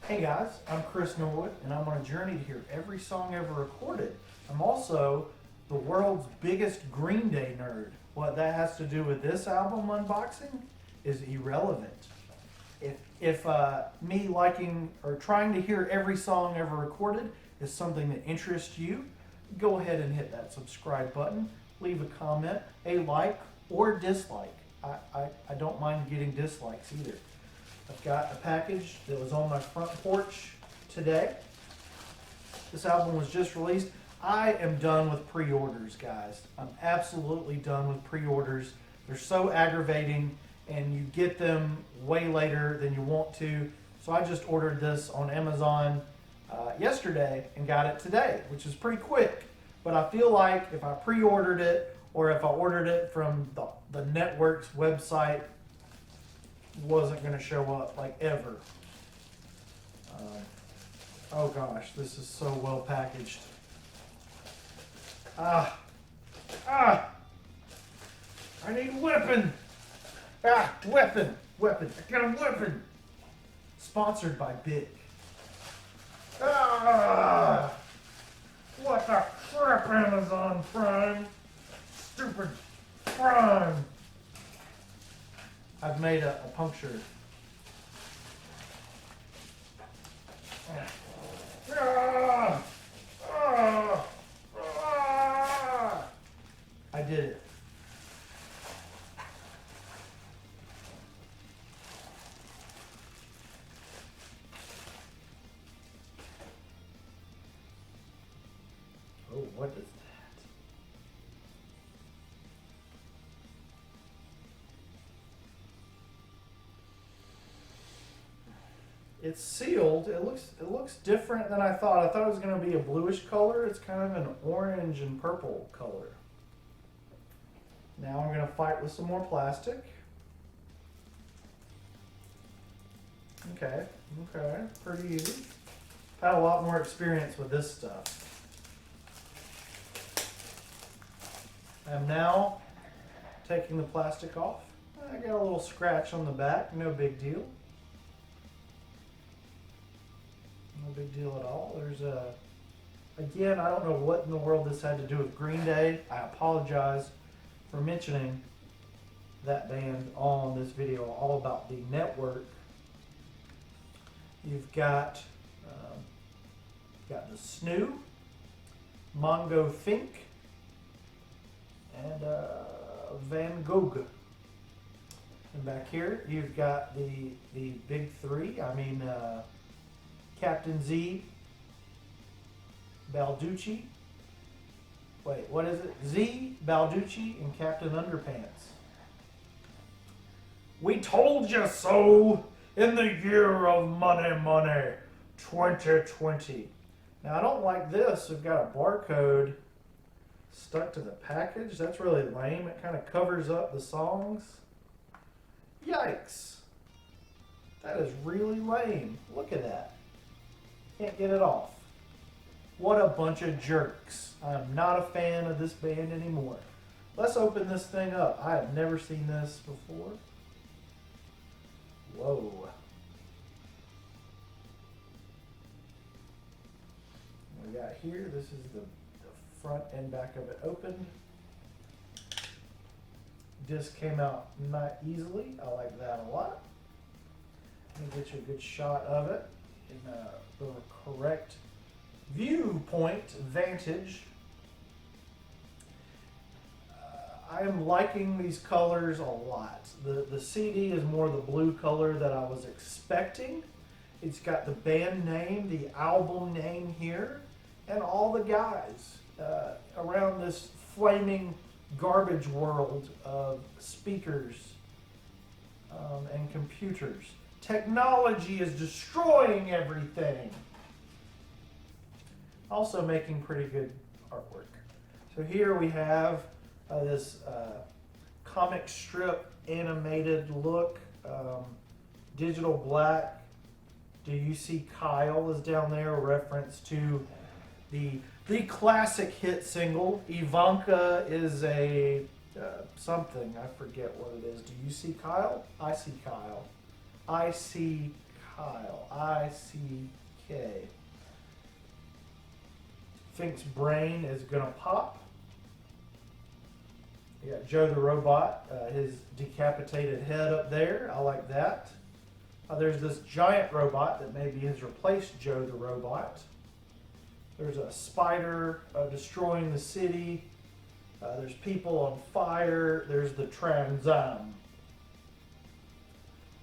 Hey guys, I'm Chris Norwood, and I'm on a journey to hear every song ever recorded. I'm also the world's biggest Green Day nerd. What that has to do with this album unboxing is irrelevant. If me liking or trying to hear every song ever recorded is something that interests you, go ahead and hit that subscribe button, leave a comment, a like, or dislike. I don't mind getting dislikes either. I've got a package that was on my front porch today. This album was just released. I am done with pre-orders, guys. I'm absolutely done with pre-orders. They're so aggravating, and you get them way later than you want to. So I just ordered this on Amazon yesterday and got it today, which is pretty quick. But I feel like if I pre-ordered it or if I ordered it from the network's website, wasn't going to show up like ever. Oh gosh, this is so well packaged. I need a weapon. Weapon. I got a weapon. Sponsored by Big. What the crap, Amazon Prime? Stupid Prime. I've made a puncture. I did it. Oh, what is that? It's sealed. It looks different than I thought. I thought it was going to be a bluish color. It's kind of an orange and purple color. Now I'm going to fight with some more plastic. Okay, pretty easy. Had a lot more experience with this stuff. I'm now taking the plastic off. I got a little scratch on the back, no big deal. No big deal at all. There's again, I don't know what in the world this had to do with Green Day. I apologize for mentioning that band on this video, all about the network. You've got the Snoo, Mongo Fink, and Van Gogh. And back here, you've got the big three. Captain Z, Balducci. Wait, what is it? Z, Balducci, and Captain Underpants. We told you so in the year of money, 2020. Now, I don't like this. We've got a barcode stuck to the package. That's really lame. It kind of covers up the songs. Yikes. That is really lame. Look at that. Can't get it off. What a bunch of jerks. I'm not a fan of this band anymore. Let's open this thing up. I have never seen this before. Whoa. We got here, this is the front and back of it opened. Disc came out not easily. I like that a lot. Let me get you a good shot of it in the correct viewpoint, vantage. I am liking these colors a lot. The CD is more the blue color that I was expecting. It's got the band name, the album name here, and all the guys around this flaming garbage world of speakers and computers. Technology is destroying everything. Also making pretty good artwork. So here we have this comic strip animated look, digital black. Do you see Kyle is down there, a reference to the classic hit single. Ivanka is a something, I forget what it is. Do you see Kyle? I see Kyle. I see Kyle. I-C-K. Fink's brain is gonna pop. You got Joe the Robot, his decapitated head up there. I like that. There's this giant robot that maybe has replaced Joe the Robot. There's a spider destroying the city. There's people on fire. There's the Trans Am.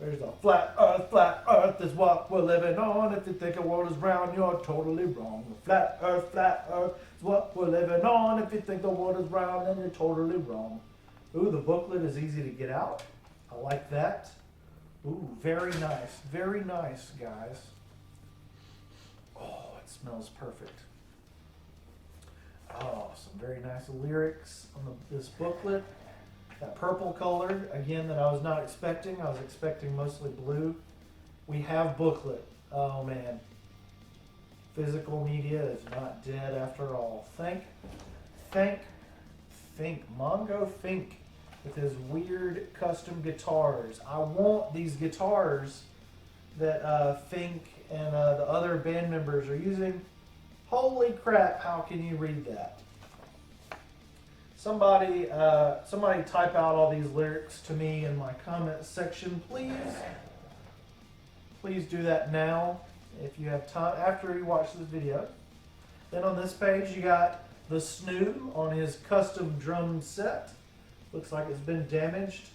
There's a flat earth is what we're living on. If you think the world is round, you're totally wrong. Flat earth is what we're living on. If you think the world is round, then you're totally wrong. Ooh, the booklet is easy to get out. I like that. Ooh, very nice, guys. Oh, it smells perfect. Oh, some very nice lyrics on this booklet. That purple color, again, that I was not expecting. I was expecting mostly blue. We have booklet. Oh, man. Physical media is not dead after all. Think. Mongo Fink with his weird custom guitars. I want these guitars that Fink and the other band members are using. Holy crap, how can you read that? Somebody type out all these lyrics to me in my comment section, please. Please do that now if you have time after you watch this video. Then on this page you got the Snoo on his custom drum set. Looks like it's been damaged.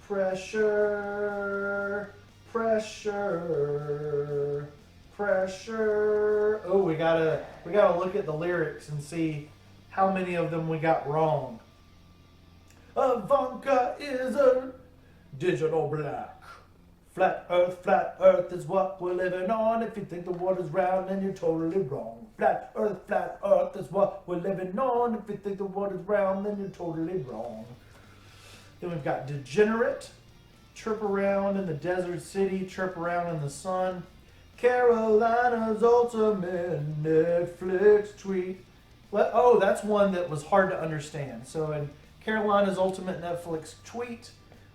Pressure. Oh, we gotta look at the lyrics and see how many of them we got wrong. Ivanka is a digital black. Flat earth is what we're living on. If you think the world is round, then you're totally wrong. Flat earth is what we're living on. If you think the world is round, then you're totally wrong. Then we've got degenerate. Trip around in the desert city, trip around in the sun. Carolina's ultimate Netflix tweet. Oh, that's one that was hard to understand. So in Carolina's ultimate Netflix tweet,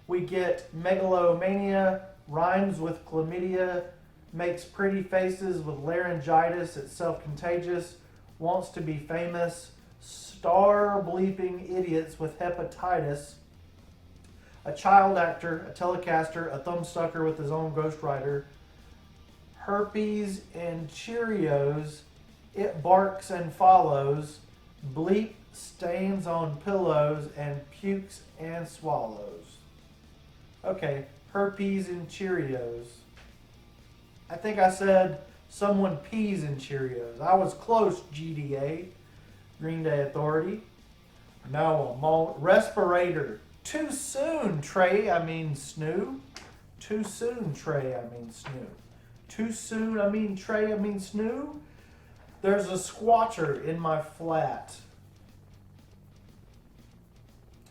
we get megalomania, rhymes with chlamydia, makes pretty faces with laryngitis, it's self-contagious, wants to be famous, star bleeping idiots with hepatitis, a child actor, a telecaster, a thumbsucker with his own ghostwriter, herpes and Cheerios, it barks and follows, bleep stains on pillows, and pukes and swallows. Okay, herpes and Cheerios. I think I said someone pees in Cheerios. I was close, GDA, Green Day Authority. No, I'm on respirator. Too soon, Trey, I mean Snoo. Too soon, Trey, I mean Snoo. Too soon, I mean Trey, I mean Snoo. There's a squatcher in my flat.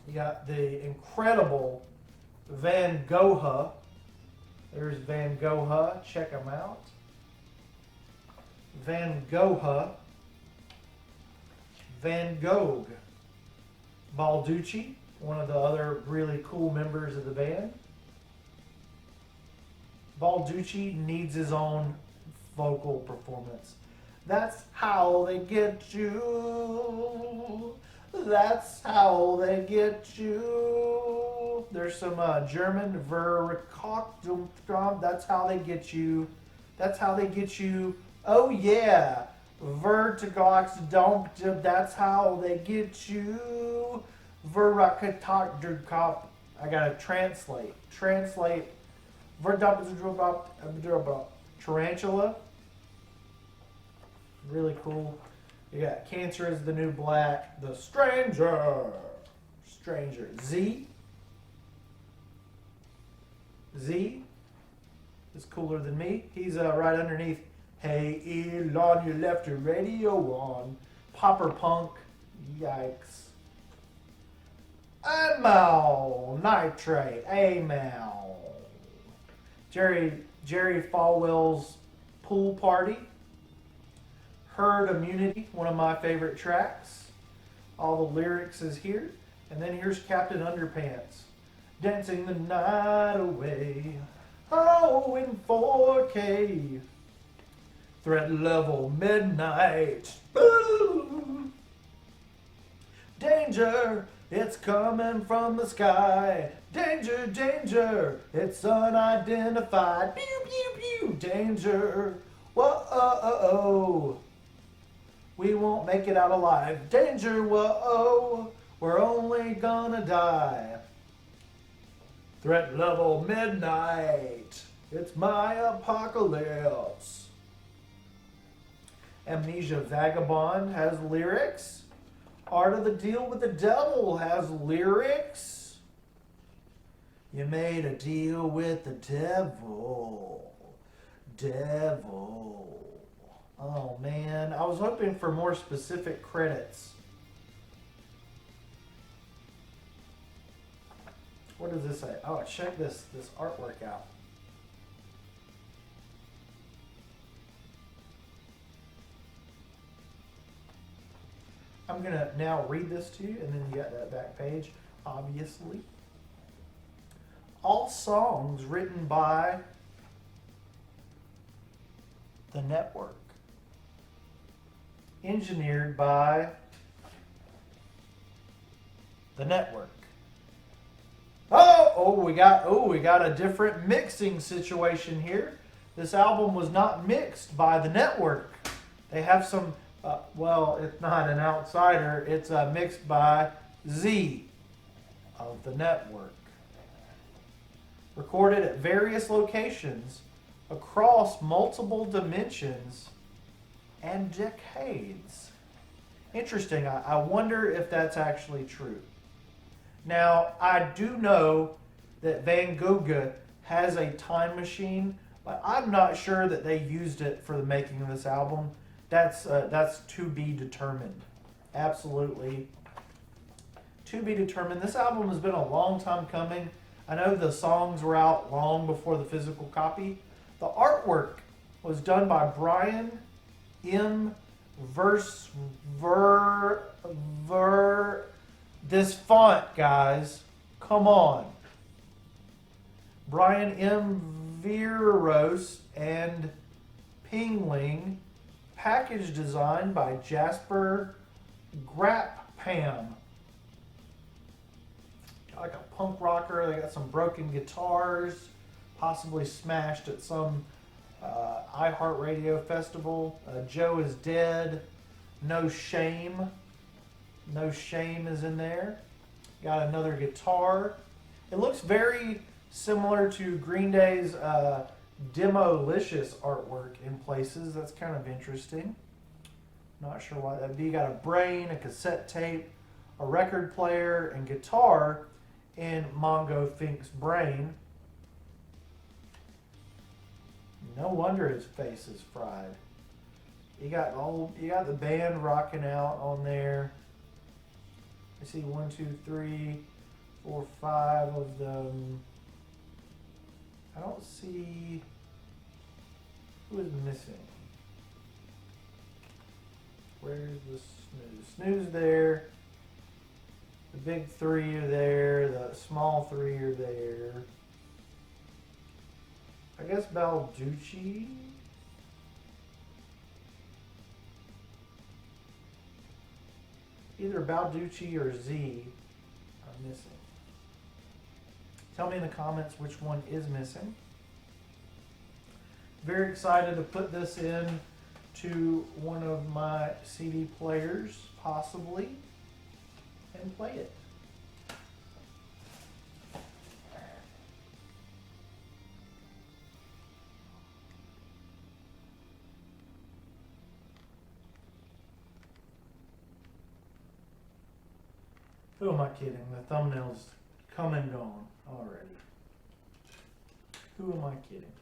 You got the incredible Van Gogh. There's Van Gogh. Check him out. Van Gogh. Van Gogh. Balducci, one of the other really cool members of the band. Balducci needs his own vocal performance. That's how they get you. That's how they get you. There's some German Verkopfdrum. That's how they get you. That's how they get you. Oh yeah. Vertigoxdump. That's how they get you. Verakatokdrkop. I gotta translate. Tarantula. Really cool. You got Cancer is the New Black. The Stranger. Z is cooler than me. He's right underneath. Hey Elon, you left your radio on. Popper Punk. Yikes. Amal Nitrate. Amal. Jerry Falwell's Pool Party. Herd Immunity, one of my favorite tracks. All the lyrics is here. And then here's Captain Underpants. Dancing the night away. Oh, in 4K. Threat level midnight. Boom. Danger, it's coming from the sky. Danger, danger, it's unidentified. Pew, pew, pew. Danger, whoa, we won't make it out alive. Danger, whoa, we're only gonna die. Threat level midnight, it's my apocalypse. Amnesia Vagabond has lyrics. Art of the Deal with the Devil has lyrics. You made a deal with the devil. Devil. Oh man, I was hoping for more specific credits. What does this say? Oh, check this artwork out. I'm going to now read this to you, and then you got that back page, obviously. All songs written by the network. Engineered by the network. We got a different mixing situation here. This album was not mixed by the network. They have some it's not an outsider. It's mixed by Z of the network. Recorded at various locations across multiple dimensions and decades. Interesting. I wonder if that's actually true. Now, I do know that Van Gogh has a time machine, but I'm not sure that they used it for the making of this album. That's to be determined. Absolutely. To be determined. This album has been a long time coming. I know the songs were out long before the physical copy. The artwork was done by Brian M. This font, guys. Come on. Brian M. Viros and Pingling. Package design by Jasper Grappam. Like a punk rocker. They got some broken guitars, possibly smashed at some iHeartRadio festival. Joe is Dead. No Shame. No Shame is in there. Got another guitar. It looks very similar to Green Day's Demolicious artwork in places. That's kind of interesting. Not sure why that'd be. You got a brain, a cassette tape, a record player, and guitar in Mongo Fink's brain. No wonder his face is fried. You got the band rocking out on there. I see 1, 2, 3, 4, 5 of them. I don't see who is missing. Where's the Snooze? Snooze there. The big 3 are there. The small 3 are there. I guess Balducci. Either Balducci or Z are missing. Tell me in the comments which one is missing. Very excited to put this in to one of my CD players, possibly, and play it. Who am I kidding? The thumbnail's come and gone already. Who am I kidding?